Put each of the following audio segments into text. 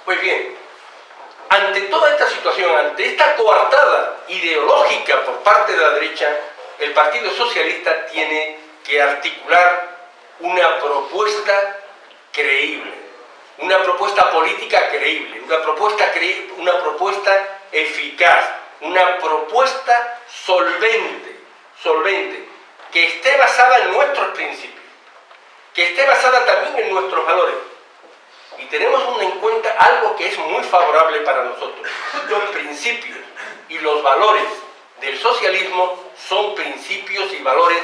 Pues bien, ante toda esta situación, ante esta coartada ideológica por parte de la derecha, el Partido Socialista tiene que articular una propuesta creíble, una propuesta política creíble, una propuesta eficaz, una propuesta solvente, que esté basada en nuestros principios, que esté basada también en nuestros valores. Y tenemos en cuenta algo que es muy favorable para nosotros. Los principios y los valores del socialismo son principios y valores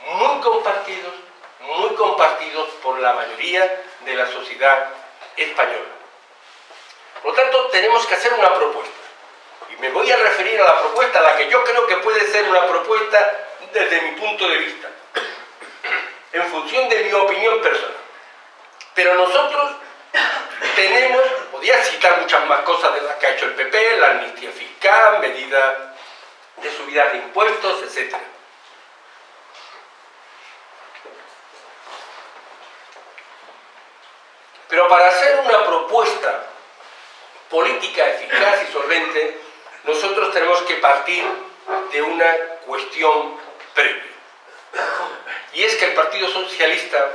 muy compartidos por la mayoría de la sociedad española. Por lo tanto, tenemos que hacer una propuesta. Y me voy a referir a la propuesta, a la que yo creo que puede ser una propuesta desde mi punto de vista, en función de mi opinión personal. Pero nosotros tenemos, podría citar muchas más cosas de las que ha hecho el PP, la amnistía fiscal, medidas de subida de impuestos, etc. Pero para hacer una propuesta política eficaz y solvente, nosotros tenemos que partir de una cuestión previa. Y es que el Partido Socialista,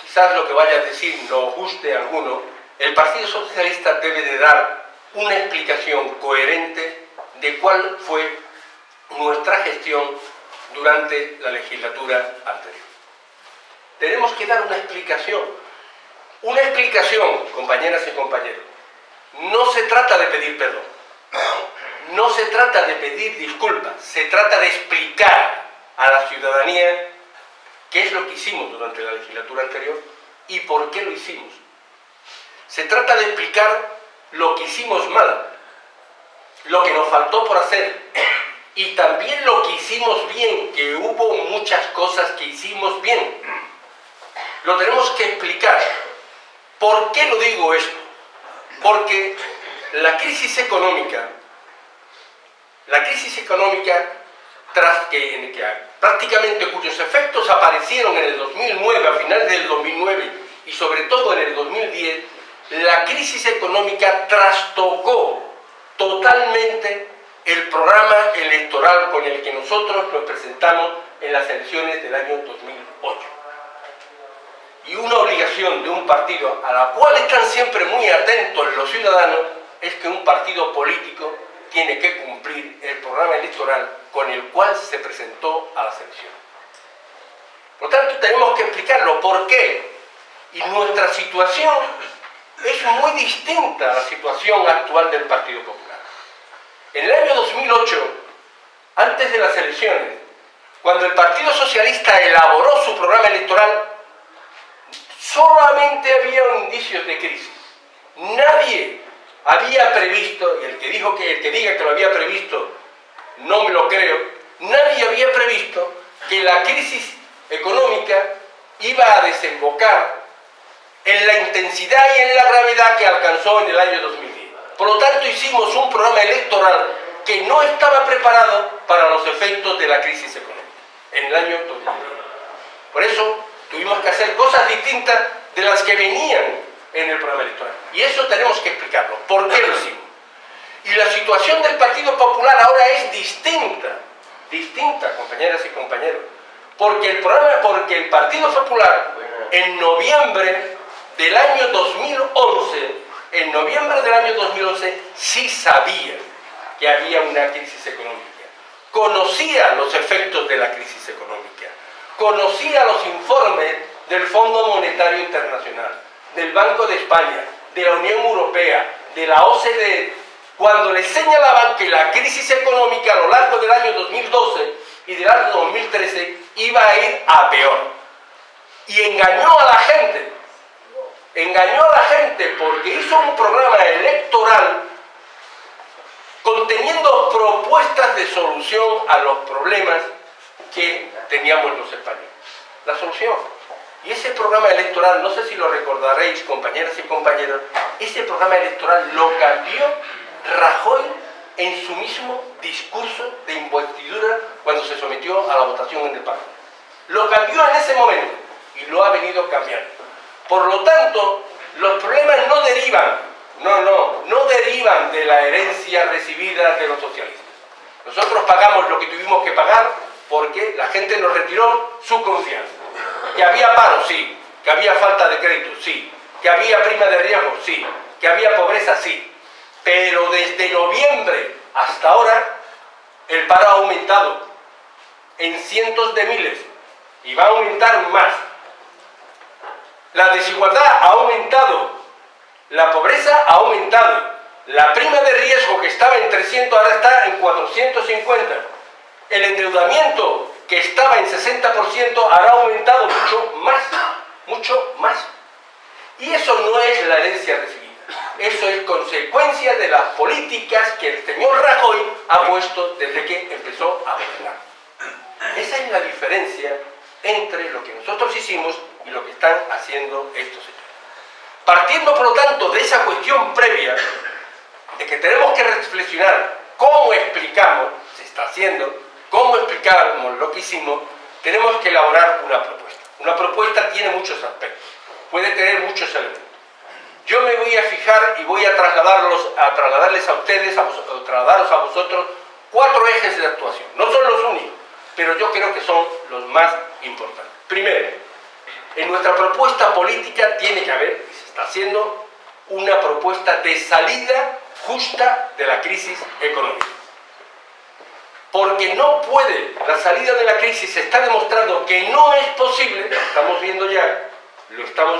quizás lo que vaya a decir no guste a alguno, el Partido Socialista debe de dar una explicación coherente de cuál fue nuestra gestión durante la legislatura anterior. Tenemos que dar una explicación, compañeras y compañeros. No se trata de pedir perdón, no se trata de pedir disculpas, se trata de explicar a la ciudadanía qué es lo que hicimos durante la legislatura anterior y por qué lo hicimos. Se trata de explicar lo que hicimos mal, lo que nos faltó por hacer y también lo que hicimos bien, que hubo muchas cosas que hicimos bien. Lo tenemos que explicar. ¿Por qué lo digo esto? Porque la crisis económica prácticamente cuyos efectos aparecieron en el 2009, a finales del 2009 y sobre todo en el 2010, la crisis económica trastocó totalmente el programa electoral con el que nosotros nos presentamos en las elecciones del año 2008. Y una obligación de un partido a la cual están siempre muy atentos los ciudadanos es que un partido político tiene que cumplir el programa electoral con el cual se presentó a las elecciones. Por lo tanto, tenemos que explicarlo. ¿Por qué? Y nuestra situación es muy distinta a la situación actual del Partido Popular. En el año 2008, antes de las elecciones, cuando el Partido Socialista elaboró su programa electoral, solamente había indicios de crisis. Nadie había previsto, y el que diga que lo había previsto, no me lo creo, nadie había previsto que la crisis económica iba a desembocar en la intensidad y en la gravedad que alcanzó en el año 2010. Por lo tanto, hicimos un programa electoral que no estaba preparado para los efectos de la crisis económica en el año 2010. Por eso tuvimos que hacer cosas distintas de las que venían en el programa electoral. Y eso tenemos que explicarlo. ¿Por qué lo hicimos? Y la situación del Partido Popular ahora es distinta, compañeras y compañeros. Porque el Partido Popular, en noviembre del año 2011, sí sabía que había una crisis económica. Conocía los efectos de la crisis económica. Conocía los informes del Fondo Monetario Internacional, del Banco de España, de la Unión Europea, de la OCDE, cuando les señalaban que la crisis económica a lo largo del año 2012 y del año 2013 iba a ir a peor. Y engañó a la gente porque hizo un programa electoral conteniendo propuestas de solución a los problemas que teníamos los españoles. La solución. Y ese programa electoral, no sé si lo recordaréis, compañeras y compañeros, ese programa electoral lo cambió Rajoy en su mismo discurso de investidura cuando se sometió a la votación en el Parlamento. Lo cambió en ese momento y lo ha venido cambiando. Por lo tanto, los problemas no derivan no derivan de la herencia recibida de los socialistas. Nosotros pagamos lo que tuvimos que pagar porque la gente nos retiró su confianza. Que había paro, sí. Que había falta de crédito, sí. Que había prima de riesgo, sí. Que había pobreza, sí. Pero desde noviembre hasta ahora el paro ha aumentado en cientos de miles y va a aumentar más. La desigualdad ha aumentado, la pobreza ha aumentado, la prima de riesgo que estaba en 300 ahora está en 450. El endeudamiento que estaba en 60% ahora ha aumentado mucho más. Y eso no es la herencia recibida. Eso es consecuencia de las políticas que el señor Rajoy ha puesto desde que empezó a gobernar. Esa es la diferencia entre lo que nosotros hicimos y lo que están haciendo estos señores. Partiendo, por lo tanto, de esa cuestión previa, de que tenemos que reflexionar cómo explicamos, se está haciendo, cómo explicamos lo que hicimos, tenemos que elaborar una propuesta. Una propuesta tiene muchos aspectos, puede tener muchos elementos. Yo me voy a fijar y voy a trasladarles a ustedes, trasladaros a vosotros, 4 ejes de actuación. No son los únicos, pero yo creo que son los más importantes. Primero, en nuestra propuesta política tiene que haber, y se está haciendo, una propuesta de salida justa de la crisis económica. Porque no puede, la salida de la crisis se está demostrando que no es posible, lo estamos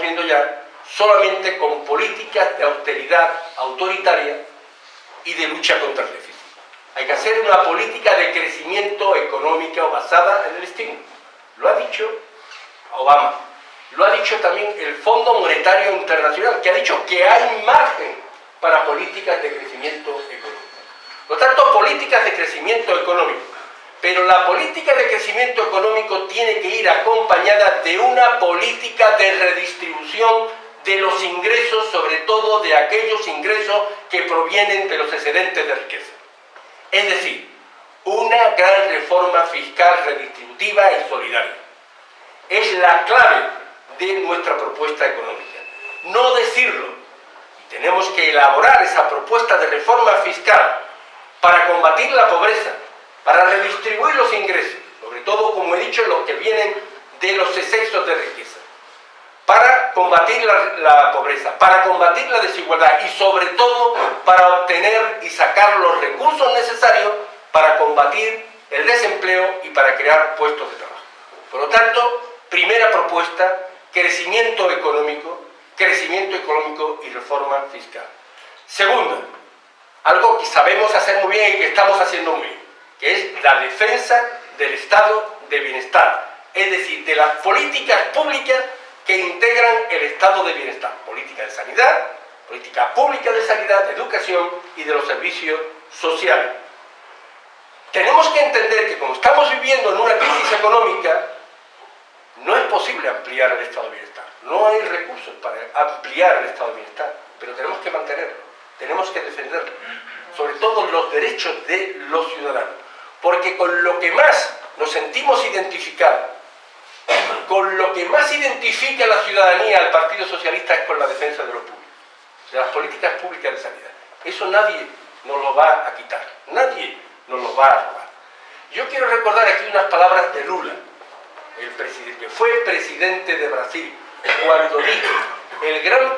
viendo ya, solamente con políticas de austeridad autoritaria y de lucha contra el déficit. Hay que hacer una política de crecimiento económico basada en el estímulo. Lo ha dicho Obama, lo ha dicho también el Fondo Monetario Internacional, que ha dicho que hay margen para políticas de crecimiento económico. Por lo tanto, políticas de crecimiento económico. Pero la política de crecimiento económico tiene que ir acompañada de una política de redistribución de los ingresos, sobre todo de aquellos ingresos que provienen de los excedentes de riqueza. Es decir, una gran reforma fiscal redistributiva y solidaria. Es la clave de nuestra propuesta económica. No decirlo. Tenemos que elaborar esa propuesta de reforma fiscal para combatir la pobreza, para redistribuir los ingresos, sobre todo, como he dicho, los que vienen de los excesos de riqueza, para combatir la pobreza, para combatir la desigualdad y sobre todo para obtener y sacar los recursos necesarios para combatir el desempleo y para crear puestos de trabajo. Por lo tanto, primera propuesta, crecimiento económico y reforma fiscal. Segunda, algo que sabemos hacer muy bien y que estamos haciendo muy bien, que es la defensa del estado de bienestar, es decir, de las políticas públicas que integran el estado de bienestar, política de sanidad, política pública de sanidad, de educación y de los servicios sociales. Tenemos que entender que como estamos viviendo en una crisis económica, no es posible ampliar el estado de bienestar, no hay recursos para ampliar el estado de bienestar, pero tenemos que mantenerlo, tenemos que defenderlo, sobre todo los derechos de los ciudadanos, porque con lo que más nos sentimos identificados, con lo que más identifica a la ciudadanía al Partido Socialista es con la defensa de los públicos, de las políticas públicas de sanidad. Eso nadie nos lo va a quitar, nadie nos lo va a robar. Yo quiero recordar aquí unas palabras de Lula, el presidente, que fue presidente de Brasil, cuando dijo: el gran